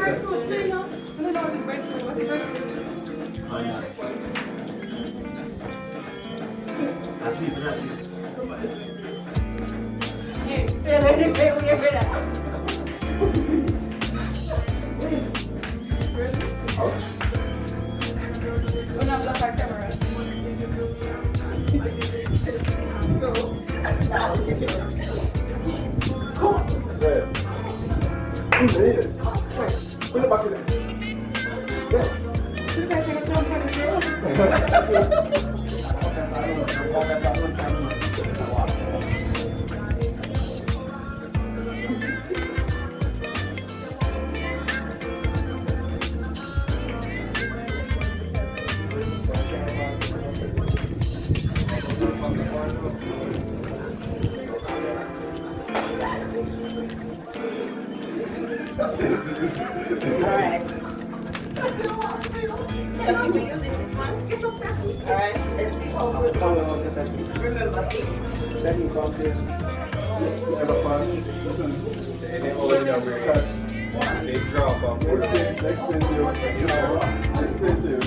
breadfruit too, you know? I don't know what's breadfruit. What's breadfruit? Oh, yeah. That's it. Hey, let me pay with your bread. We're not black our camera. No. Put it back in there. You guys should have jumped on the girl. Alright. So can we use this one? Alright, let's see how good. Remember things. Then you come here. Have a fun. And they hold it up very cash. They drop off. Expensive. Expensive.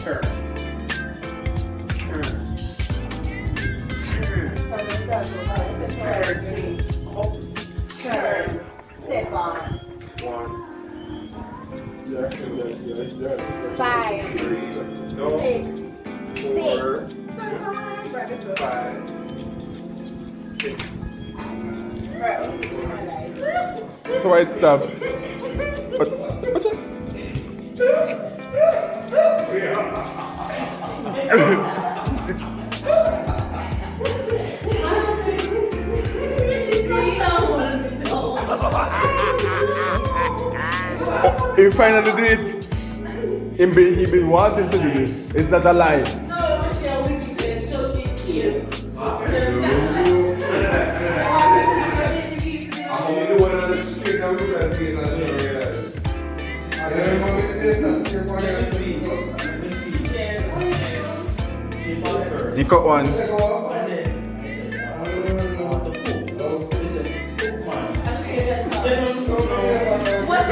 Sure. Step on. One. Yes. 5, No. 6, 4, 5, 6. So why it stop? What's it? Oh, he finally did it. He been wanting to do this. It's not a lie. No, but you're wicked. Just get killed. He cut one.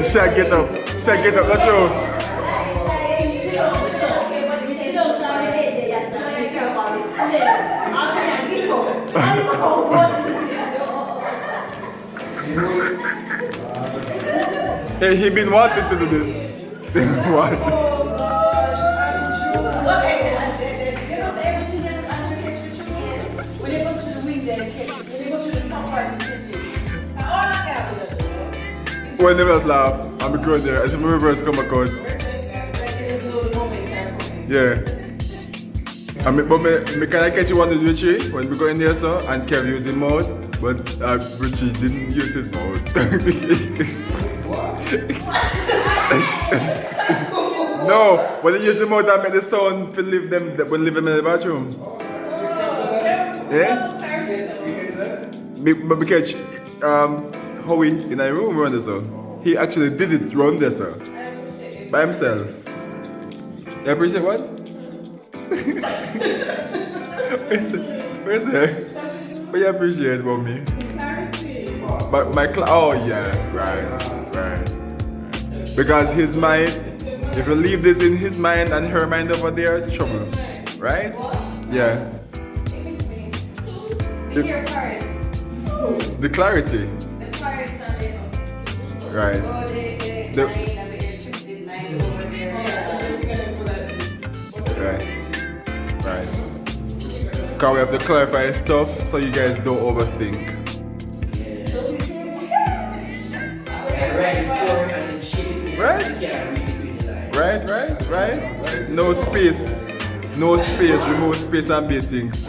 Shaq, get up. Shaq, get up. Let's go. Hey, he been wanting to do this. What? When they go to the wing, they catch it. When they go to the top part, they catch it. All I got with it. When they was laugh, I'm going there. It's a reverse come account. Yeah. I mean, but me can I catch you one with Richie when we go in there, so and Kev use his mouth, but Richie didn't use his mouth. No, when he used his mouth, I made the sound to leave them in the bathroom. Yeah? But we catch Howie in a room around there, so he actually did it round there, sir. By himself. You appreciate what? Where's it? What you appreciate about me? But my oh yeah, right. Because his mind, if you leave this in his mind and her mind over there, trouble. Right? Yeah. The clarity. Right. Right. Because we have to clarify stuff so you guys don't overthink. Right. No space. Remove space and be things.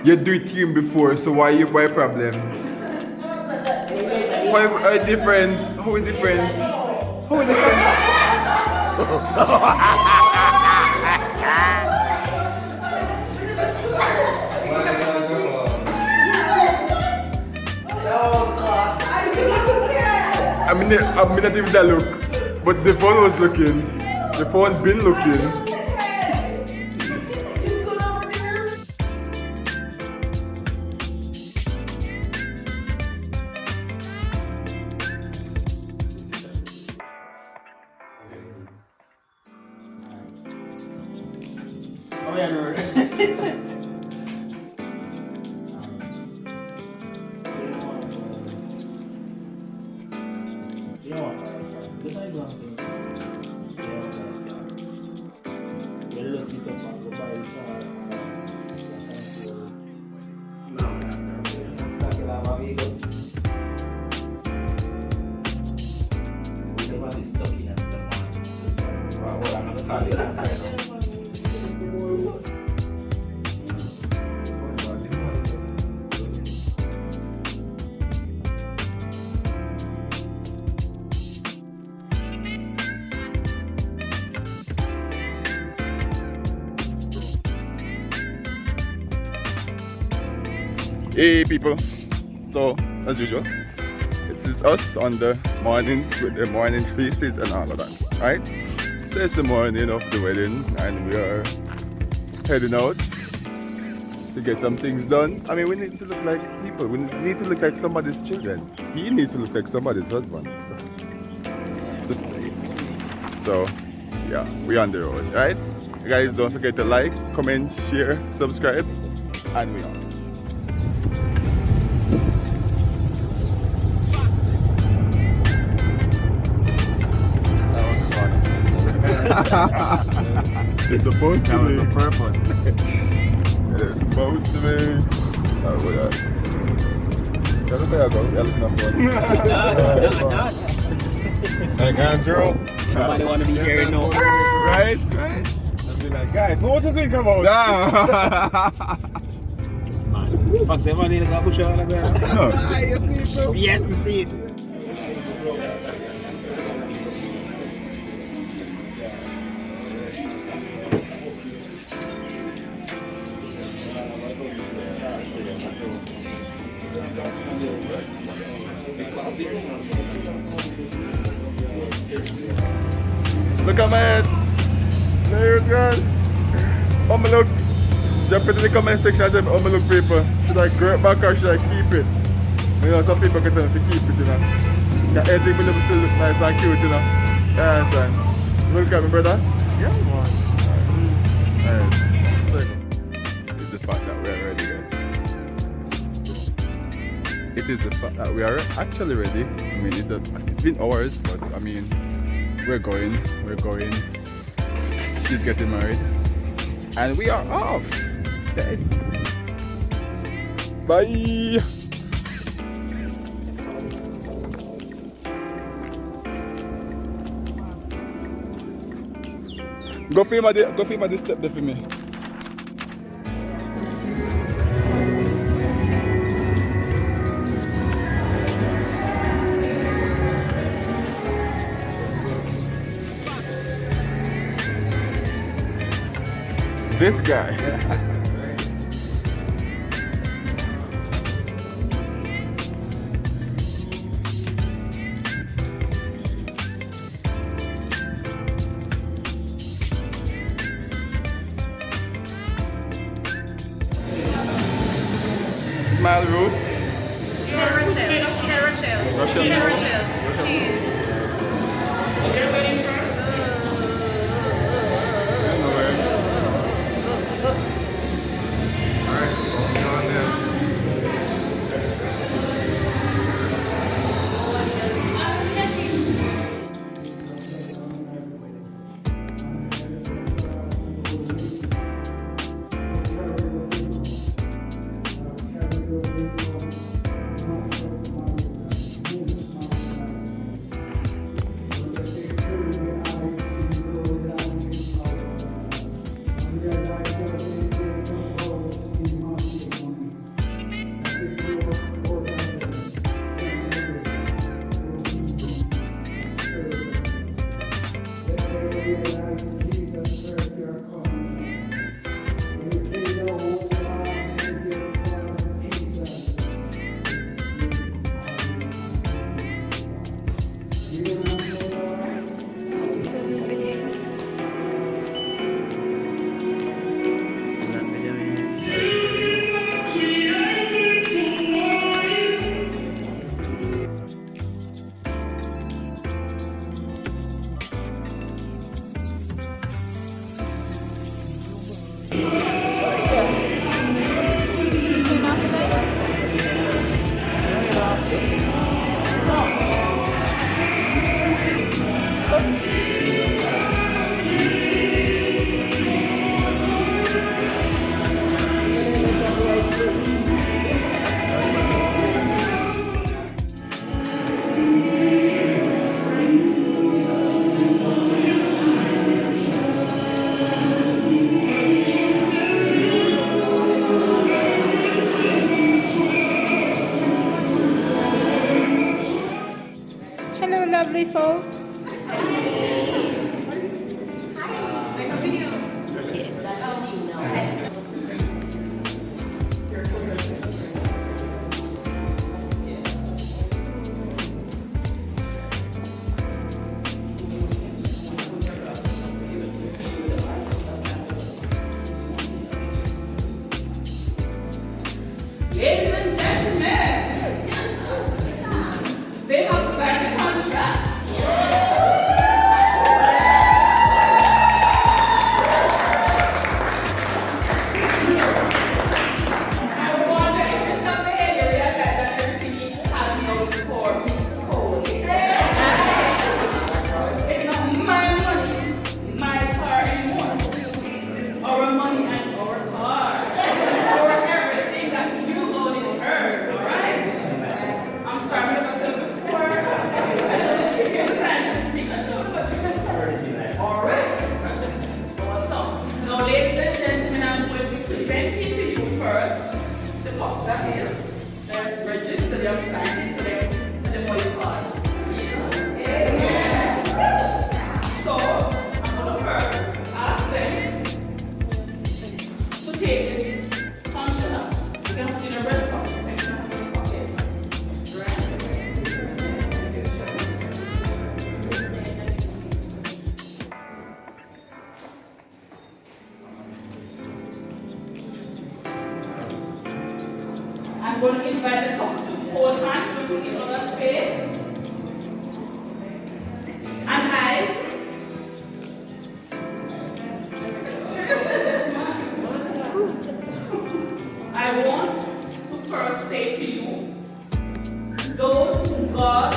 You do it team before, so why problem? Why different? How different? I mean, not even that look, but the phone was looking. The phone been looking. You good over there? Oh yeah, no. Hey people, so as usual, it is us on the mornings with the morning faces and all of that, right? So it's the morning of the wedding and we are heading out to get some things done. I mean, we need to look like people, we need to look like somebody's children. He needs to look like somebody's husband. So yeah, we're on the road, right? Guys, don't forget to like, comment, share, subscribe, and we are. It's supposed to be. That was the purpose. It's supposed to be. Oh, we are. Look where I go. You're looking up for Like Andrew. Nobody want to be hearing no. Right? I'll be like, guys, so what you think about that? It's mad. Fuck, somebody got push out like that. You see it, bro? Yes, we see it. Look at my head. There's good. Look. Jump into the comment section and tell me, look people. Should I grow it back or should I keep it? You know, some people can tell me to keep it, you know. The head thing will still look nice and cute, you know. Yeah, understand. Look at me, brother. Yeah, man. Alright. It's the fact that we're ready, guys. It is the fact that we are actually ready. I mean, it's been hours, but I mean, we're going. She's getting married. And we are off. Okay. Bye. Go film at the step there for me. This guy. Smile Ruth. Rochelle. Cheese. Turn off the light. Hello, lovely folks. Ladies and gentlemen, they have signed a contract. I wonder if Mr. Bailey realized that everything he has now is for Miss Cody. It's not my money, my car anymore. It's our money and our car. Our everything that you own is hers, alright? I'm sorry, I never told you before. I don't want you to sign this because but you can sign. Alright? Awesome. Now, ladies and gentlemen, I'm going to be presenting to you first the box that is registered, you have signed it, so the money card. So, I'm going to first ask them to take this function out. You can put it in a rest pocket. I'm going to invite the couple to hold hands to each other's face and eyes. I want to first say to you, those whom God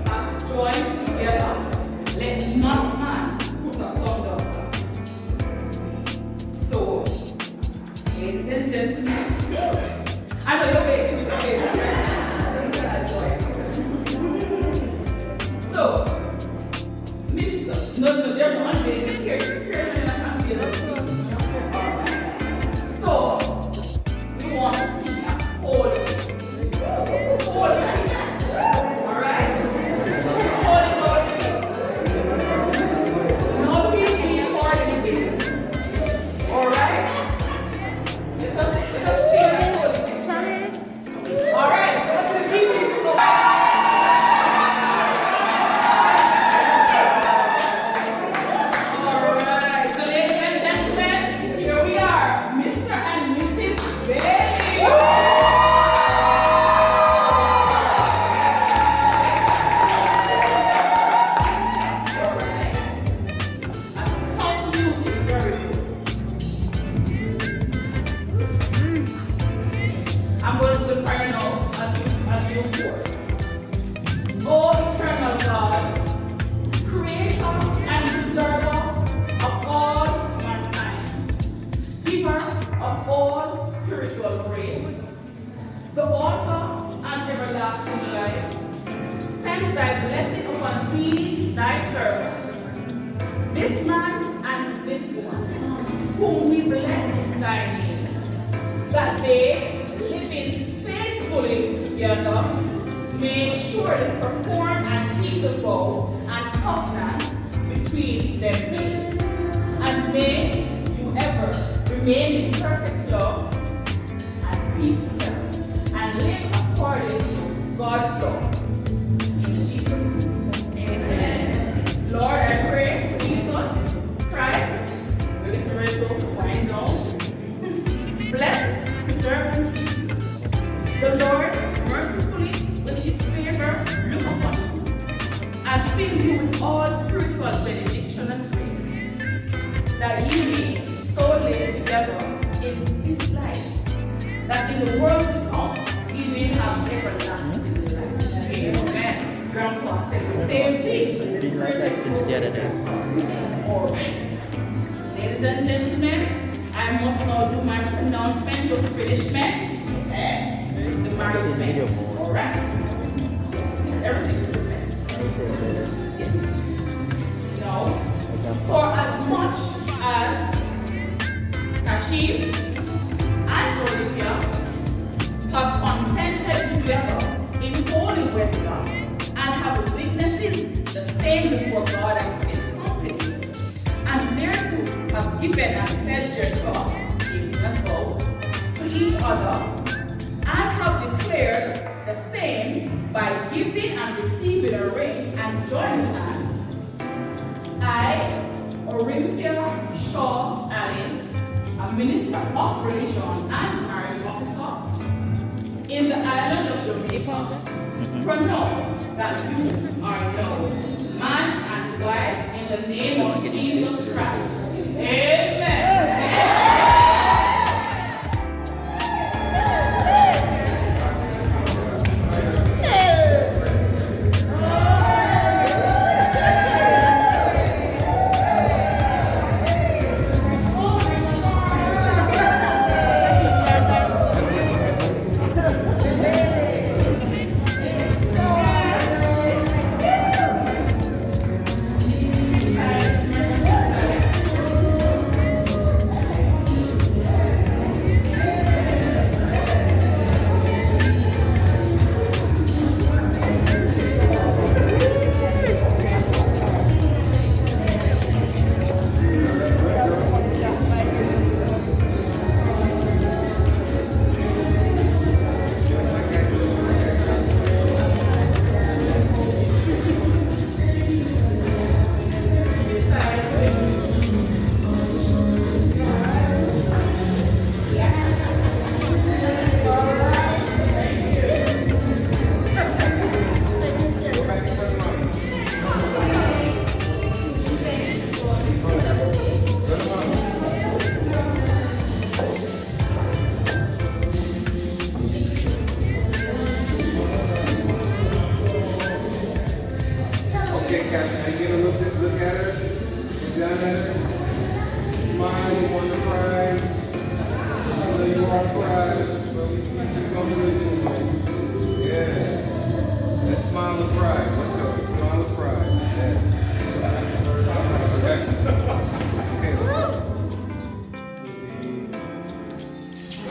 hath joined together, let not man put asunder. So, ladies and gentlemen, I know you're waiting, So, Mr. No, they're not waiting here. Here, I can't be able to. Alright. So, we want to see a holy face. Holy face. Alright? Holy God's face. No PG-40 face. Alright? Let us see that holy face. Alright, let's see the PG. Alright, so ladies and gentlemen, here we are, Mr. and Mrs. Bailey. Alright, a soft music, very good. I'm going to do the prayer now as you pour. Oh, eternal God, creator and preserver of all mankind, giver of all spiritual grace, the author and everlasting life, send thy blessing upon these thy servants, this man and this woman, whom we bless in thy name, that they, living faithfully together, may surely perform and keep the vow and covenant between them. And may you ever remain in perfect love and peace together, and live according to God's law. In Jesus' name. Amen. Lord, I pray, Jesus Christ, with the result of wine down. Bless, preserve, and keep. The Lord mercifully with his favor look upon you and fill you with all spiritual benediction and grace, that ye may so live together in the world to come, he may have everlasting life. Amen. Grandpa said the same thing. Been like that since the other day. All right. Ladies and gentlemen, I must now do my pronouncement of finishment. Okay? The marriage men. All right. Yes. Everything is prepared. Yes. Now, for as much as Kashif and Olivia have consented together in holy wedlock and have witnesses the same before God and his company, and thereto have given and pledged their trust, giving as vows to each other, and have declared the same by giving and receiving a ring and joining hands, I, Orinthia Shaw Allen, a minister of religion and marriage officer in the island of Jamaica, pronounce that you are now man and wife in the name of Jesus Christ. Amen.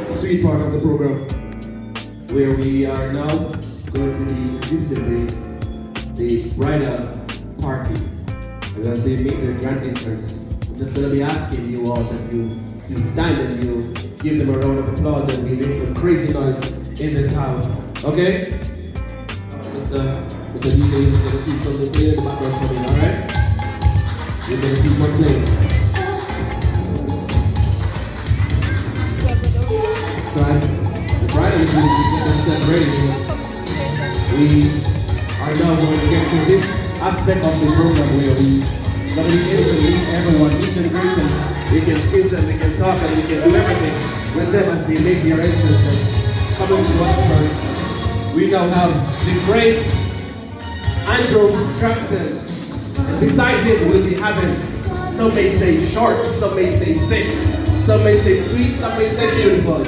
Sweet part of the program where we are now going to be introducing the bridal party. And as they make their grand entrance, I'm just going to be asking you all that you stand and you give them a round of applause and we make some crazy noise in this house. Okay? Mr. DJ is going to keep something playing in the background for me, alright? You're going to keep on playing. So as the bridal is ready, we are now going to get to this aspect of the program where we going to be able to meet everyone, meet and greet them. We can kiss and we can talk and we can do everything with them as they make their entrance and coming to us first. We now have the great Andrew Jackson, and beside him we'll be having, some may say short, some may say thick, some may say sweet, some may say beautiful.